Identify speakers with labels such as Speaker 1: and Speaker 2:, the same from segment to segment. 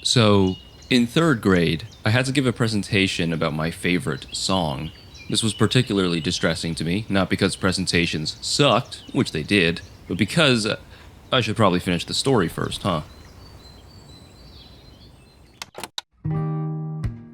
Speaker 1: So, in third grade, I had to give a presentation about my favorite song. This was particularly distressing to me, not because presentations sucked, which they did, but because I should probably finish the story first, huh?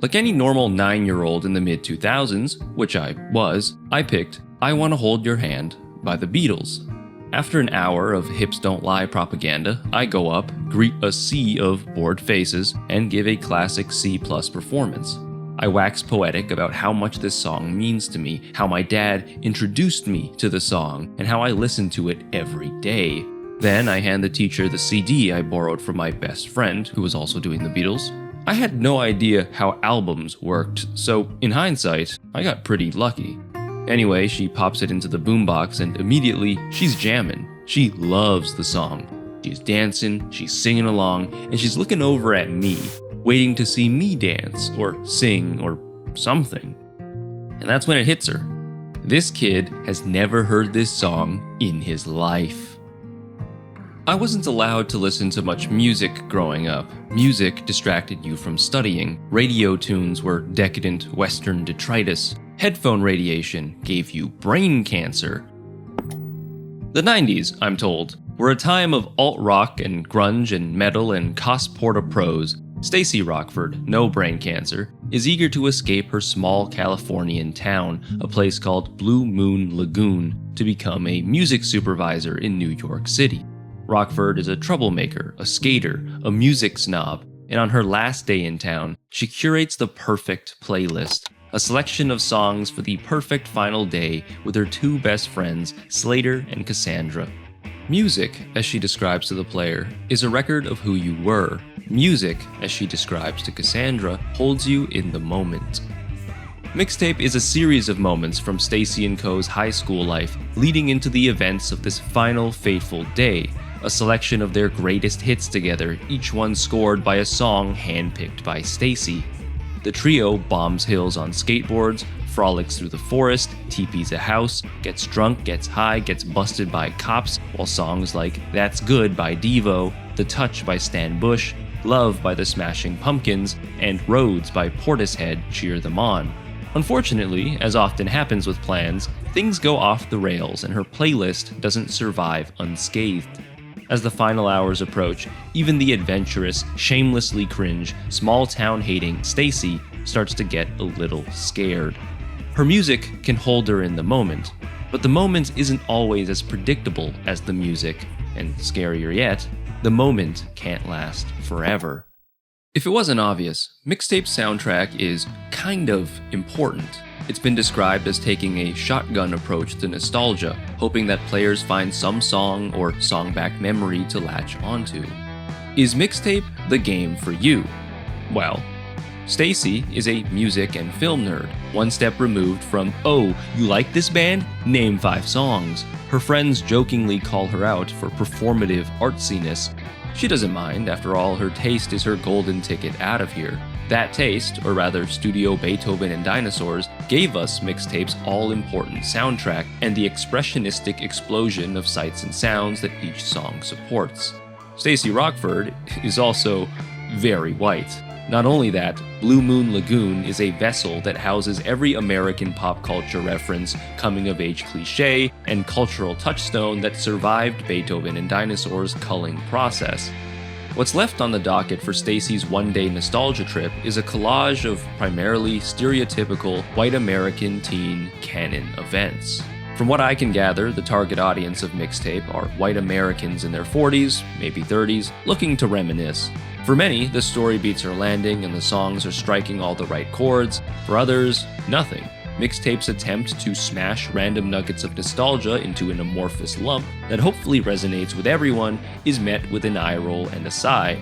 Speaker 1: Like any normal 9-year-old in the mid-2000s, which I was, I picked I Wanna Hold Your Hand by the Beatles. After an hour of hips don't lie propaganda, I go up, greet a sea of bored faces, and give a classic C+ performance. I wax poetic about how much this song means to me, how my dad introduced me to the song, and how I listen to it every day. Then I hand the teacher the CD I borrowed from my best friend, who was also doing the Beatles. I had no idea how albums worked, so in hindsight, I got pretty lucky. Anyway, she pops it into the boombox and immediately she's jamming. She loves the song. She's dancing, she's singing along, and she's looking over at me, waiting to see me dance or sing or something. And that's when it hits her. This kid has never heard this song in his life. I wasn't allowed to listen to much music growing up. Music distracted you from studying. Radio tunes were decadent Western detritus. Headphone radiation gave you brain cancer. The 90s, I'm told, were a time of alt-rock and grunge and metal and cos-porta prose. Stacey Rockford, no brain cancer, is eager to escape her small Californian town, a place called Blue Moon Lagoon, to become a music supervisor in New York City. Rockford is a troublemaker, a skater, a music snob, and on her last day in town, she curates the perfect playlist. A selection of songs for the perfect final day with her two best friends, Slater and Cassandra. Music, as she describes to the player, is a record of who you were. Music, as she describes to Cassandra, holds you in the moment. Mixtape is a series of moments from Stacey and Co.'s high school life leading into the events of this final fateful day, a selection of their greatest hits together, each one scored by a song handpicked by Stacey. The trio bombs hills on skateboards, frolics through the forest, teepees a house, gets drunk, gets high, gets busted by cops, while songs like That's Good by Devo, The Touch by Stan Bush, Love by the Smashing Pumpkins, and Roads by Portishead cheer them on. Unfortunately, as often happens with plans, things go off the rails and her playlist doesn't survive unscathed. As the final hours approach, even the adventurous, shamelessly cringe, small-town hating Stacey starts to get a little scared. Her music can hold her in the moment, but the moment isn't always as predictable as the music, and scarier yet, the moment can't last forever. If it wasn't obvious, Mixtape's soundtrack is kind of important. It's been described as taking a shotgun approach to nostalgia, hoping that players find some song or song-backed memory to latch onto. Is Mixtape the game for you? Well, Stacey is a music and film nerd, one step removed from, oh, you like this band? Name 5 songs. Her friends jokingly call her out for performative artsiness. She doesn't mind, after all, her taste is her golden ticket out of here. That taste, or rather Studio Beethoven and Dinosaurs, gave us Mixtape's all-important soundtrack and the expressionistic explosion of sights and sounds that each song supports. Stacey Rockford is also very white. Not only that, Blue Moon Lagoon is a vessel that houses every American pop culture reference, coming-of-age cliché, and cultural touchstone that survived Beethoven and Dinosaurs' culling process. What's left on the docket for Stacey's one-day nostalgia trip is a collage of primarily stereotypical white American teen canon events. From what I can gather, the target audience of Mixtape are white Americans in their 40s, maybe 30s, looking to reminisce. For many, the story beats are landing and the songs are striking all the right chords. For others, nothing. Mixtape's attempt to smash random nuggets of nostalgia into an amorphous lump that hopefully resonates with everyone is met with an eye roll and a sigh.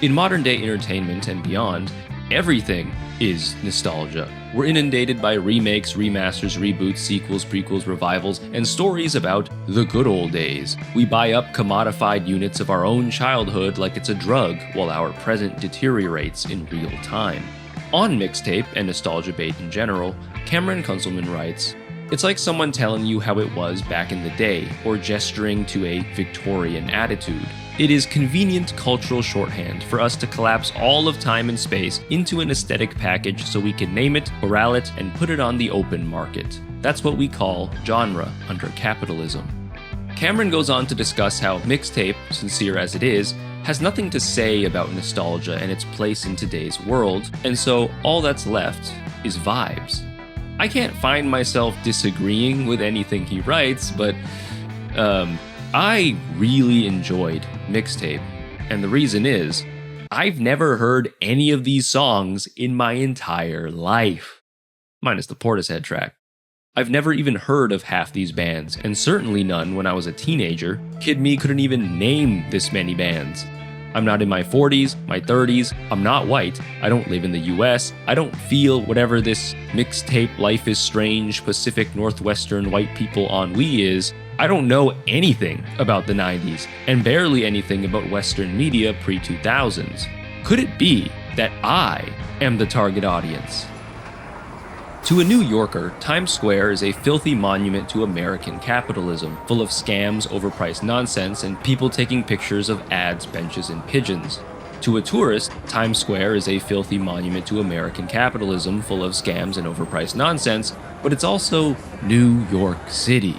Speaker 1: In modern day entertainment and beyond, everything is nostalgia. We're inundated by remakes, remasters, reboots, sequels, prequels, revivals, and stories about the good old days. We buy up commodified units of our own childhood like it's a drug, while our present deteriorates in real time. On Mixtape and nostalgia bait in general, Cameron Kunzelman writes, It's like someone telling you how it was back in the day, or gesturing to a Victorian attitude. It is convenient cultural shorthand for us to collapse all of time and space into an aesthetic package so we can name it, corral it, and put it on the open market. That's what we call genre under capitalism. Cameron goes on to discuss how Mixtape, sincere as it is, has nothing to say about nostalgia and its place in today's world, and so all that's left is vibes. I can't find myself disagreeing with anything he writes, but I really enjoyed Mixtape, and the reason is, I've never heard any of these songs in my entire life. Minus the Portishead track. I've never even heard of half these bands, and certainly none when I was a teenager. Kid me couldn't even name this many bands. I'm not in my 40s, my 30s, I'm not white, I don't live in the US, I don't feel whatever this mixtape Life is Strange Pacific Northwestern white people ennui is. I don't know anything about the 90s, and barely anything about Western media pre-2000s. Could it be that I am the target audience? To a New Yorker, Times Square is a filthy monument to American capitalism, full of scams, overpriced nonsense, and people taking pictures of ads, benches, and pigeons. To a tourist, Times Square is a filthy monument to American capitalism, full of scams and overpriced nonsense, but it's also New York City.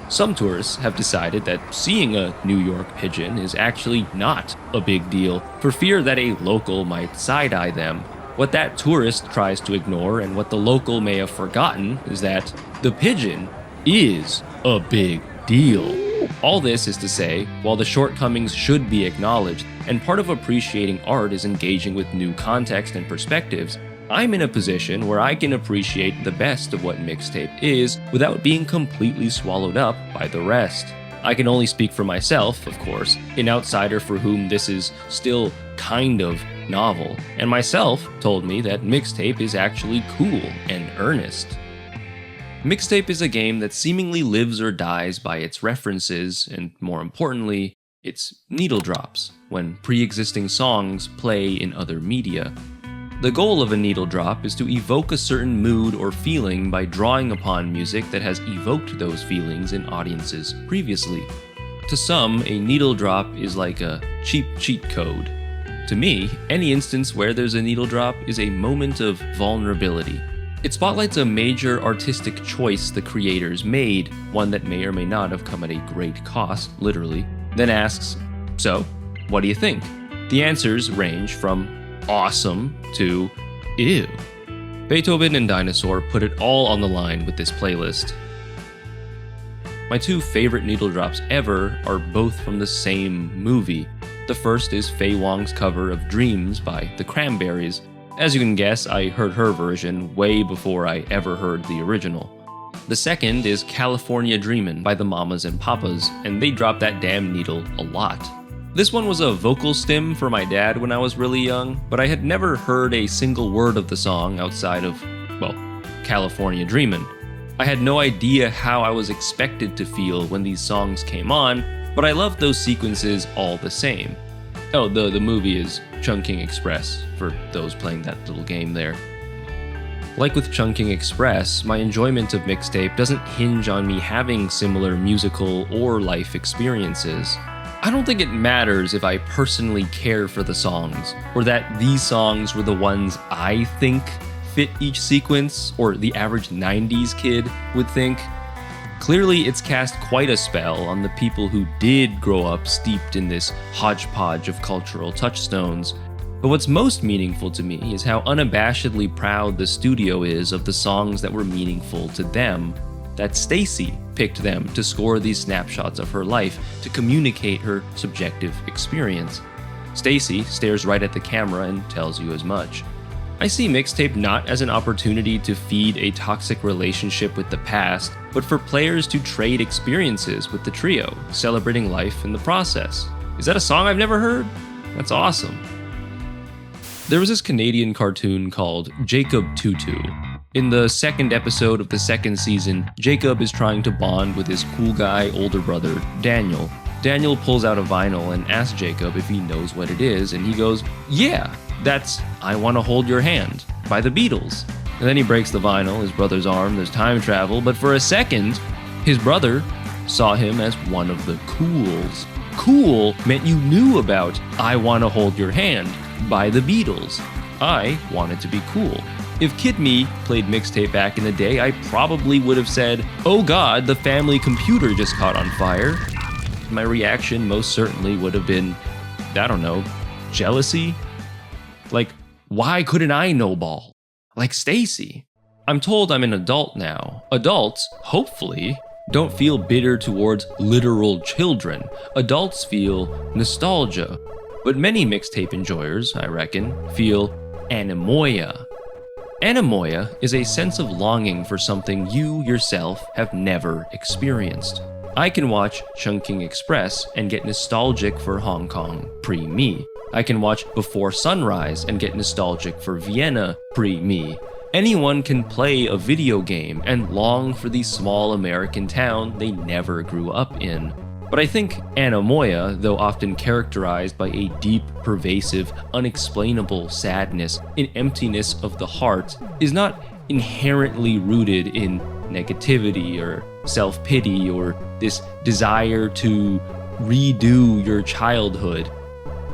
Speaker 1: Some tourists have decided that seeing a New York pigeon is actually not a big deal, for fear that a local might side-eye them. What that tourist tries to ignore, and what the local may have forgotten, is that the pigeon is a big deal. All this is to say, while the shortcomings should be acknowledged, and part of appreciating art is engaging with new context and perspectives, I'm in a position where I can appreciate the best of what Mixtape is without being completely swallowed up by the rest. I can only speak for myself, of course, an outsider for whom this is still kind of novel, and myself told me that Mixtape is actually cool and earnest. Mixtape is a game that seemingly lives or dies by its references, and more importantly, its needle drops, when pre-existing songs play in other media. The goal of a needle drop is to evoke a certain mood or feeling by drawing upon music that has evoked those feelings in audiences previously. To some, a needle drop is like a cheap cheat code. To me, any instance where there's a needle drop is a moment of vulnerability. It spotlights a major artistic choice the creators made, one that may or may not have come at a great cost, literally, then asks, so, what do you think? The answers range from awesome to ew. Beethoven and Dinosaur put it all on the line with this playlist. My two favorite needle drops ever are both from the same movie. The first is Faye Wong's cover of Dreams by the Cranberries. As you can guess, I heard her version way before I ever heard the original. The second is California Dreamin' by the Mamas and Papas, and they drop that damn needle a lot. This one was a vocal stim for my dad when I was really young, but I had never heard a single word of the song outside of, well, California Dreamin'. I had no idea how I was expected to feel when these songs came on, but I loved those sequences all the same. Oh, the movie is Chungking Express, for those playing that little game there. Like with Chungking Express, my enjoyment of Mixtape doesn't hinge on me having similar musical or life experiences. I don't think it matters if I personally care for the songs, or that these songs were the ones I think fit each sequence, or the average 90s kid would think. Clearly, it's cast quite a spell on the people who did grow up steeped in this hodgepodge of cultural touchstones. But what's most meaningful to me is how unabashedly proud the studio is of the songs that were meaningful to them. That Stacy picked them to score these snapshots of her life to communicate her subjective experience. Stacy stares right at the camera and tells you as much. I see Mixtape not as an opportunity to feed a toxic relationship with the past, but for players to trade experiences with the trio, celebrating life in the process. Is that a song I've never heard? That's awesome. There was this Canadian cartoon called Jacob Tutu. In the second episode of the second season, Jacob is trying to bond with his cool guy older brother, Daniel. Daniel pulls out a vinyl and asks Jacob if he knows what it is, and he goes, yeah, that's I Wanna Hold Your Hand by the Beatles. And then he breaks the vinyl, his brother's arm, there's time travel, but for a second, his brother saw him as one of the cools. Cool meant you knew about I Wanna Hold Your Hand by the Beatles. I wanted to be cool. If Kid Me played Mixtape back in the day, I probably would have said, "Oh God, the family computer just caught on fire." My reaction most certainly would have been, I don't know, jealousy? Like, why couldn't I know ball? Like Stacy. I'm told I'm an adult now. Adults, hopefully, don't feel bitter towards literal children. Adults feel nostalgia. But many mixtape enjoyers, I reckon, feel anemoia. Anemoia is a sense of longing for something you yourself have never experienced. I can watch Chungking Express and get nostalgic for Hong Kong pre-me. I can watch Before Sunrise and get nostalgic for Vienna pre-me. Anyone can play a video game and long for the small American town they never grew up in. But I think anemoia, though often characterized by a deep, pervasive, unexplainable sadness, an emptiness of the heart, is not inherently rooted in negativity or self-pity or this desire to redo your childhood.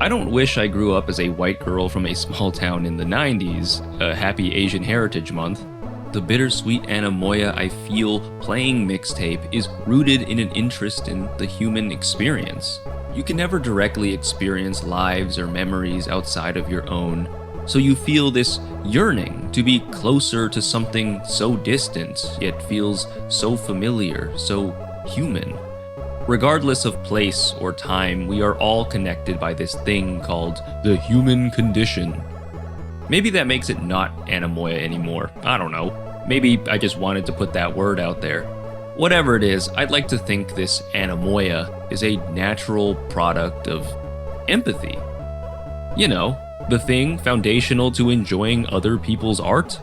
Speaker 1: I don't wish I grew up as a white girl from a small town in the 90s, a happy Asian Heritage Month. The bittersweet anemoia I feel playing Mixtape is rooted in an interest in the human experience. You can never directly experience lives or memories outside of your own, so you feel this yearning to be closer to something so distant, yet feels so familiar, so human. Regardless of place or time, we are all connected by this thing called the human condition. Maybe that makes it not anemoia anymore. I don't know. Maybe I just wanted to put that word out there. Whatever it is, I'd like to think this anemoia is a natural product of empathy. You know, the thing foundational to enjoying other people's art.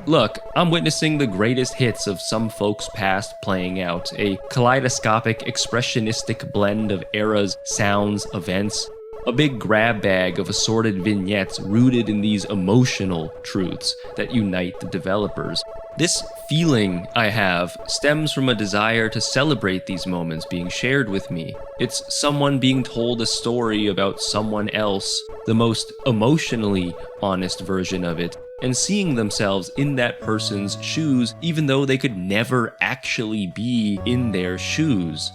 Speaker 1: Look, I'm witnessing the greatest hits of some folks past playing out, a kaleidoscopic, expressionistic blend of eras, sounds, events. A big grab bag of assorted vignettes rooted in these emotional truths that unite the developers. This feeling I have stems from a desire to celebrate these moments being shared with me. It's someone being told a story about someone else, the most emotionally honest version of it, and seeing themselves in that person's shoes even though they could never actually be in their shoes.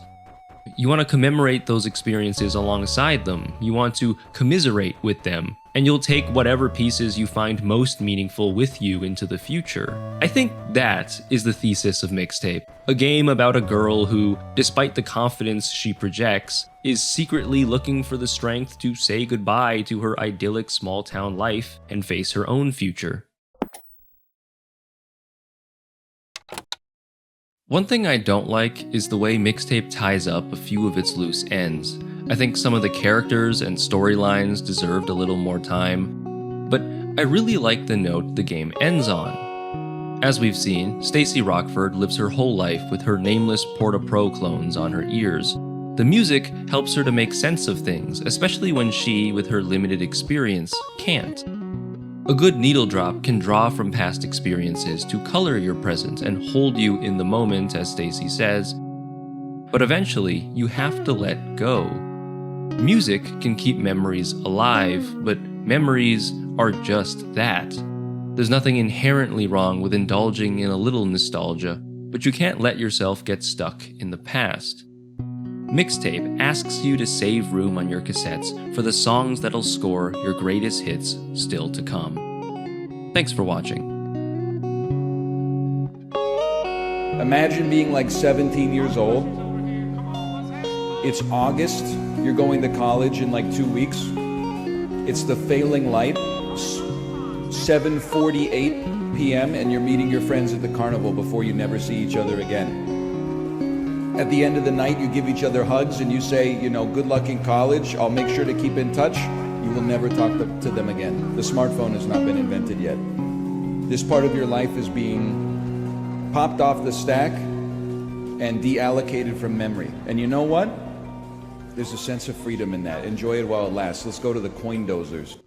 Speaker 1: You want to commemorate those experiences alongside them. You want to commiserate with them. And you'll take whatever pieces you find most meaningful with you into the future. I think that is the thesis of Mixtape. A game about a girl who, despite the confidence she projects, is secretly looking for the strength to say goodbye to her idyllic small-town life and face her own future. One thing I don't like is the way Mixtape ties up a few of its loose ends. I think some of the characters and storylines deserved a little more time, but I really like the note the game ends on. As we've seen, Stacey Rockford lives her whole life with her nameless Porta-Pro clones on her ears. The music helps her to make sense of things, especially when she, with her limited experience, can't. A good needle drop can draw from past experiences to color your present and hold you in the moment, as Stacey says, but eventually you have to let go. Music can keep memories alive, but memories are just that. There's nothing inherently wrong with indulging in a little nostalgia, but you can't let yourself get stuck in the past. Mixtape asks you to save room on your cassettes for the songs that'll score your greatest hits still to come. Thanks for watching.
Speaker 2: Imagine being like 17 years old. It's August, you're going to college in like 2 weeks. It's the failing light, 7:48 p.m. and you're meeting your friends at the carnival before you never see each other again. At the end of the night, you give each other hugs and you say, you know, good luck in college. I'll make sure to keep in touch. You will never talk to them again. The smartphone has not been invented yet. This part of your life is being popped off the stack and deallocated from memory. And you know what? There's a sense of freedom in that. Enjoy it while it lasts. Let's go to the coin dozers.